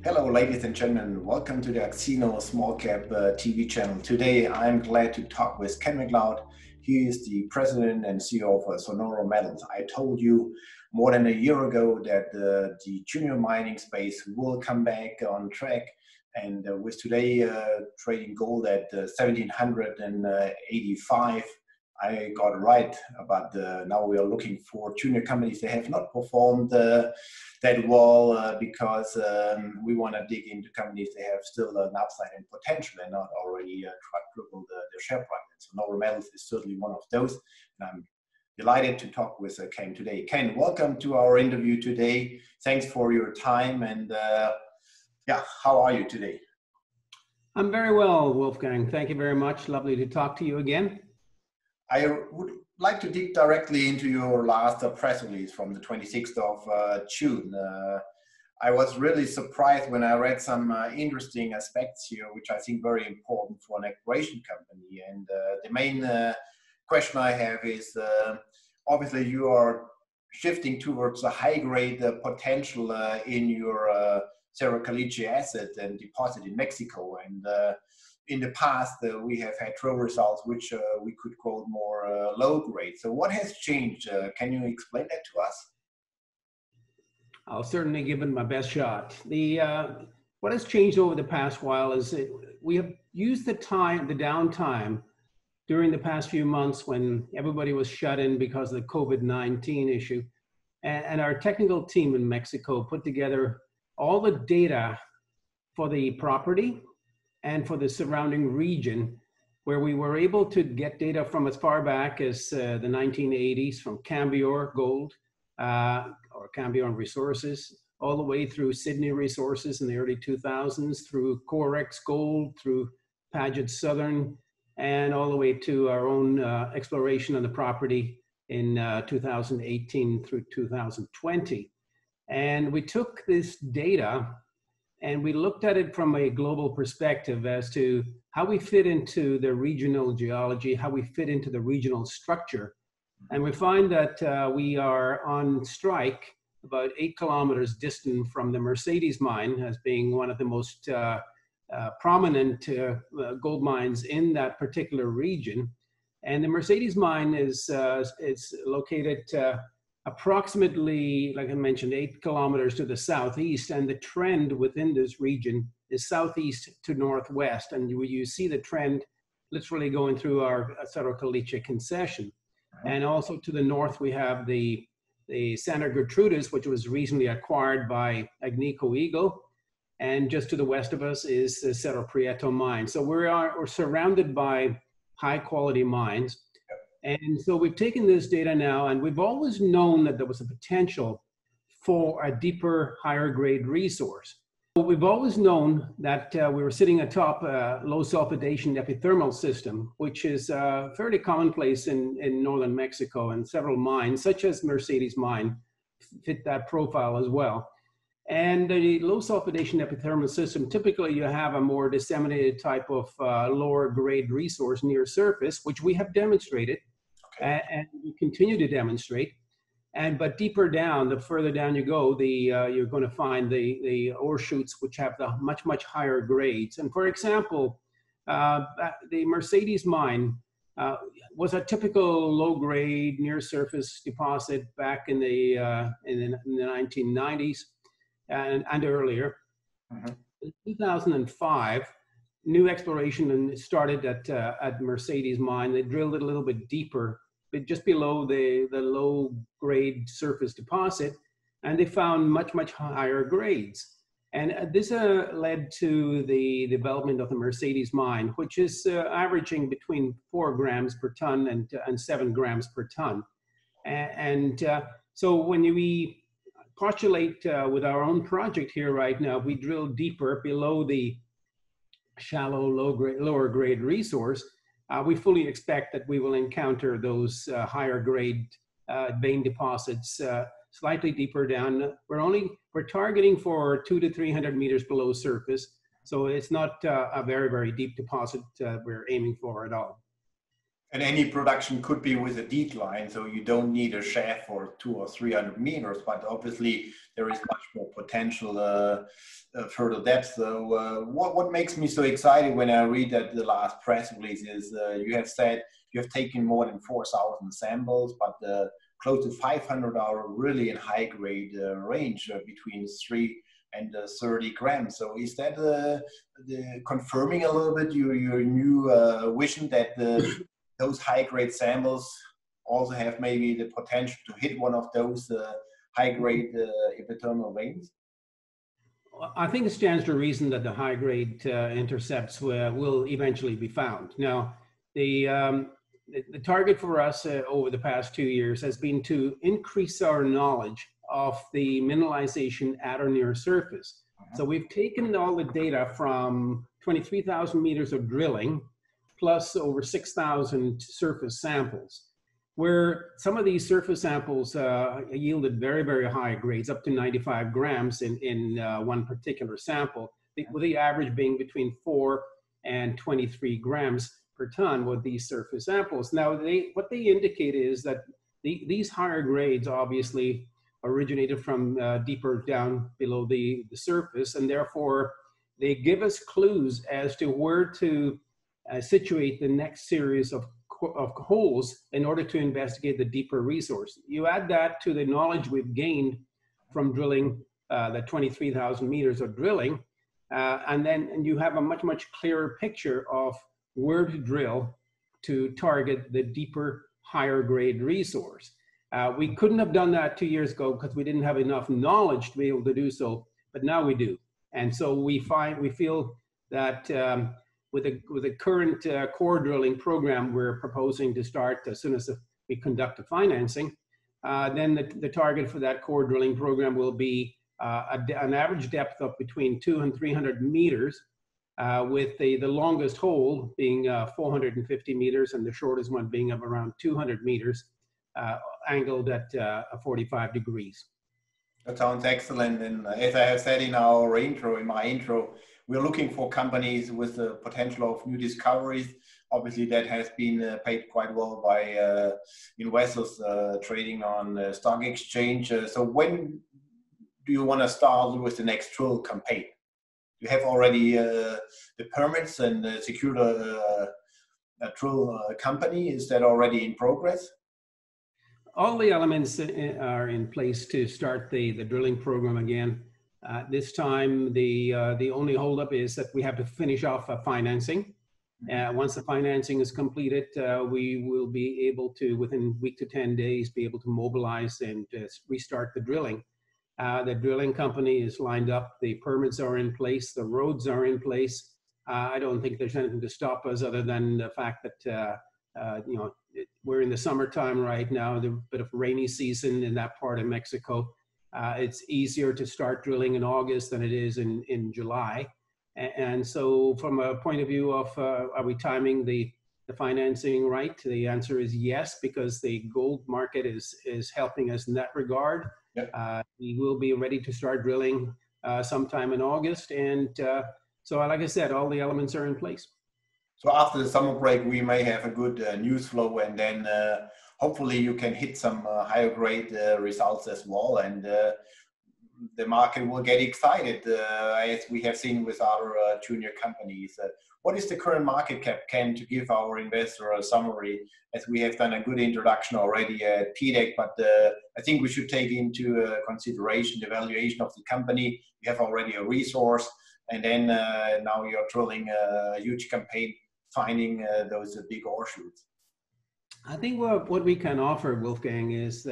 Hello, ladies and gentlemen. Welcome to the Axino Small Cap TV channel. Today, I'm glad to talk with Ken McLeod. He is the president and CEO of Sonoro Metals. I told you more than a year ago that the junior mining space will come back on track. And with today trading gold at 1785, I got right about now we are looking for junior companies that have not performed that well because we want to dig into companies that have still an upside and potential and not already tripled their share price. And so Sonoro Metals is certainly one of those. And I'm delighted to talk with Ken today. Ken, welcome to our interview today. Thanks for your time. And yeah, how are you today? I'm very well, Wolfgang. Thank you very much. Lovely to talk to you again. I would like to dig directly into your last press release from the 26th of June. I was really surprised when I read some interesting aspects here, which I think very important for an exploration company. And the main question I have is, obviously you are shifting towards a high-grade potential in your Cerro Caliche asset and deposit in Mexico. And in the past, we have had drill results which we could quote more low grade. So what has changed? Can you explain that to us? I'll certainly give it my best shot. What has changed over the past while is we have used the downtime during the past few months when everybody was shut in because of the COVID-19 issue. And our technical team in Mexico put together all the data for the property and for the surrounding region, where we were able to get data from as far back as the 1980s from Cambior Gold or Cambior Resources, all the way through Sydney Resources in the early 2000s, through Corex Gold, through Paget Southern, and all the way to our own exploration on the property in 2018 through 2020. And we took this data and we looked at it from a global perspective as to how we fit into the regional geology, how we fit into the regional structure. And we find that we are on strike about 8 kilometers distant from the Merdcedes Mine as being one of the most prominent gold mines in that particular region. And the Merdcedes Mine is located approximately, like I mentioned, 8 kilometers to the southeast, and the trend within this region is southeast to northwest. And you see the trend literally going through our Cerro Caliche concession. And also to the north, we have the Santa Gertrudis, which was recently acquired by Agnico-Eagle. And just to the west of us is the Cerro Prieto mine. So we're surrounded by high quality mines. And so we've taken this data now, and we've always known that there was a potential for a deeper, higher grade resource. We've always known that we were sitting atop a low sulfidation epithermal system, which is fairly commonplace in northern Mexico, and several mines, such as Merdcedes Mine, fit that profile as well. And the low sulfidation epithermal system, typically you have a more disseminated type of lower grade resource near surface, which we have demonstrated. And we continue to demonstrate, but deeper down, the further down you go, you're going to find the ore shoots which have the much higher grades. And for example, the Merdcedes Mine was a typical low grade near surface deposit back in the 1990s and earlier. In 2005. New exploration started at Merdcedes Mine. They drilled it a little bit deeper, but just below the low grade surface deposit, and they found much higher grades. And this led to the development of the Merdcedes Mine, which is averaging between 4 grams per ton and 7 grams per ton. So when we postulate with our own project here right now, we drill deeper below the shallow, lower grade resource, we fully expect that we will encounter those higher grade vein deposits slightly deeper down. We're targeting for 200 to 300 meters below surface, so it's not a very deep deposit we're aiming for at all. And any production could be with a decline, so you don't need a shaft for 200 or 300 meters, but obviously there is much more potential further depth. So what makes me so excited when I read that the last press release is you have said you have taken more than 4,000 samples, but close to 500 are really in high grade range between 3 and 30 grams. So is that confirming a little bit your new vision that those high-grade samples also have maybe the potential to hit one of those high-grade epithermal veins? I think it stands to reason that the high-grade intercepts will eventually be found. Now, the target for us over the past 2 years has been to increase our knowledge of the mineralization at or near surface. So we've taken all the data from 23,000 meters of drilling plus over 6,000 surface samples, where some of these surface samples yielded very, very high grades, up to 95 grams in one particular sample, with the average being between 4 and 23 grams per ton with these surface samples. Now, what they indicate is that these higher grades obviously originated from deeper down below the surface, and therefore they give us clues as to where to situate the next series of holes in order to investigate the deeper resource. You add that to the knowledge we've gained from drilling the 23,000 meters of drilling, and then you have a much, much clearer picture of where to drill to target the deeper, higher grade resource. We couldn't have done that 2 years ago because we didn't have enough knowledge to be able to do so, but now we do. And so we feel that with the current core drilling program we're proposing to start as soon as we conduct the financing, then the target for that core drilling program will be an average depth of between 200 and 300 meters, with the longest hole being 450 meters and the shortest one being of around 200 meters, angled at 45 degrees. That sounds excellent. And as I have said in my intro, we're looking for companies with the potential of new discoveries. Obviously, that has been paid quite well by investors trading on the stock exchange. So when do you want to start with the next drill campaign? You have already the permits and secured a drill company. Is that already in progress? All the elements are in place to start the drilling program again. This time, the only holdup is that we have to finish off financing. Once the financing is completed, we will be able to, within a week to 10 days, be able to mobilize and restart the drilling. The drilling company is lined up, the permits are in place, the roads are in place. I don't think there's anything to stop us other than the fact that we're in the summertime right now, the bit of rainy season in that part of Mexico. It's easier to start drilling in August than it is in July. And so from a point of view of are we timing the financing right? The answer is yes, because the gold market is helping us in that regard. Yep. We will be ready to start drilling sometime in August. And so like I said, all the elements are in place. So after the summer break, we may have a good news flow, and then hopefully you can hit some higher grade results as well, and the market will get excited, as we have seen with other junior companies. What is the current market cap, Ken, to give our investor a summary, as we have done a good introduction already at PDAC, but I think we should take into consideration the valuation of the company. You have already a resource, and then now you're drilling a huge campaign finding those big ore shoots. I think what we can offer, Wolfgang, is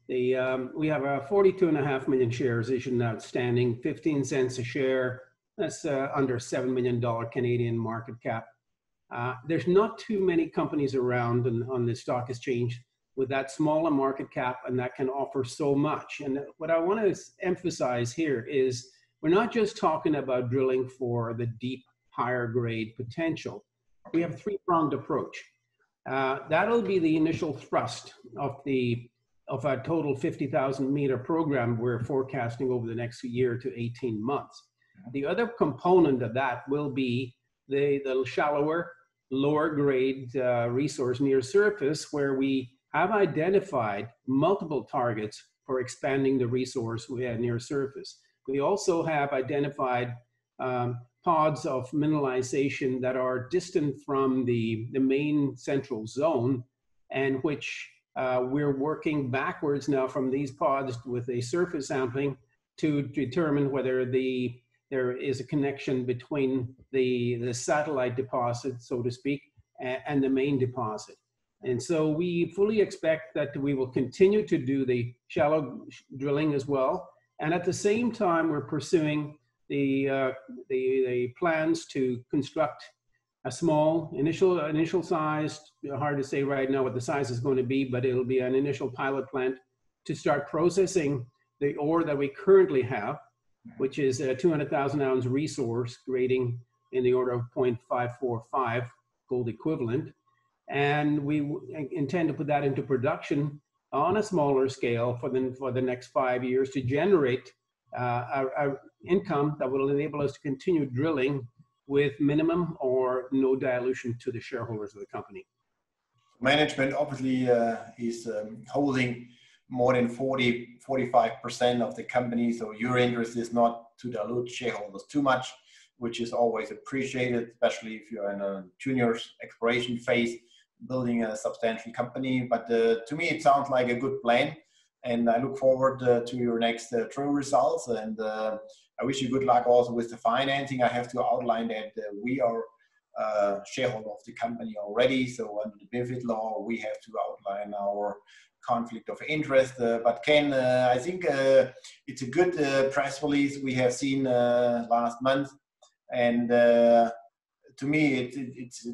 we have 42.5 million shares issued and outstanding, 15 cents a share. That's under $7 million Canadian market cap. There's not too many companies around on the stock exchange with that small a market cap and that can offer so much. And what I want to emphasize here is we're not just talking about drilling for the deep, higher grade potential. We have a three-pronged approach. That'll be the initial thrust of a total 50,000 meter program we're forecasting over the next year to 18 months. The other component of that will be the shallower, lower grade resource near surface where we have identified multiple targets for expanding the resource we had near surface. We also have identified pods of mineralization that are distant from the main central zone, and which we're working backwards now from these pods with a surface sampling to determine whether there is a connection between the satellite deposit, so to speak, and the main deposit. And so we fully expect that we will continue to do the shallow drilling as well. And at the same time, we're pursuing the plans to construct a small initial size, hard to say right now what the size is going to be, but it'll be an initial pilot plant to start processing the ore that we currently have, which is a 200,000 ounce resource grading in the order of 0.545 gold equivalent. And we intend to put that into production on a smaller scale for the next 5 years to generate a income that will enable us to continue drilling with minimum or no dilution to the shareholders of the company. Management obviously is holding more than 45% of the company, so your interest is not to dilute shareholders too much, which is always appreciated, especially if you're in a junior exploration phase, building a substantial company. But to me, it sounds like a good plan, and I look forward to your next drill results. And I wish you good luck also with the financing. I have to outline that we are shareholder of the company already, so under the benefit law, we have to outline our conflict of interest. But Ken, I think it's a good press release we have seen last month, and to me, it's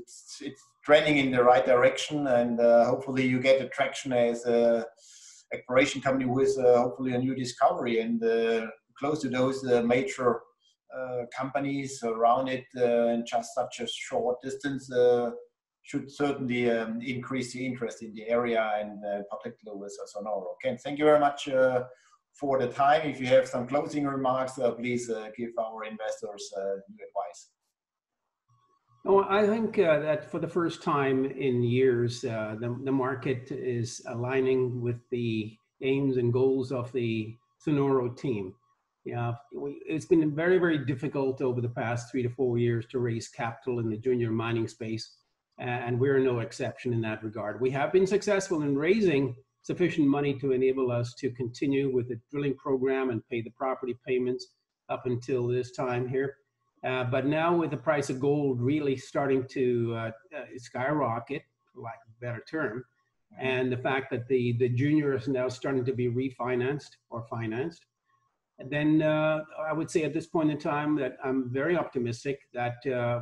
trending in the right direction, and hopefully you get attraction as a exploration company with hopefully a new discovery, and close to those major companies around it in just such a short distance should certainly increase the interest in the area, and particularly with Sonora. Ken, thank you very much for the time. If you have some closing remarks, please give our investors new advice. No, I think that for the first time in years, the market is aligning with the aims and goals of the Sonoro team. Yeah, it's been very, very difficult over the past 3 to 4 years to raise capital in the junior mining space, and we're no exception in that regard. We have been successful in raising sufficient money to enable us to continue with the drilling program and pay the property payments up until this time here. But now with the price of gold really starting to skyrocket, for lack of a better term, and the fact that the junior is now starting to be refinanced or financed, then I would say at this point in time that I'm very optimistic that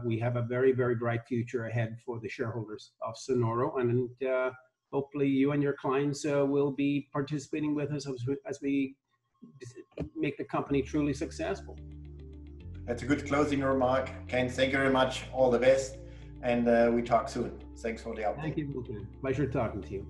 we have a very, very bright future ahead for the shareholders of Sonoro, and hopefully you and your clients will be participating with us as we make the company truly successful. That's a good closing remark. Ken, thank you very much. All the best, and we talk soon. Thanks for the update. Thank you, Milton. Pleasure talking to you.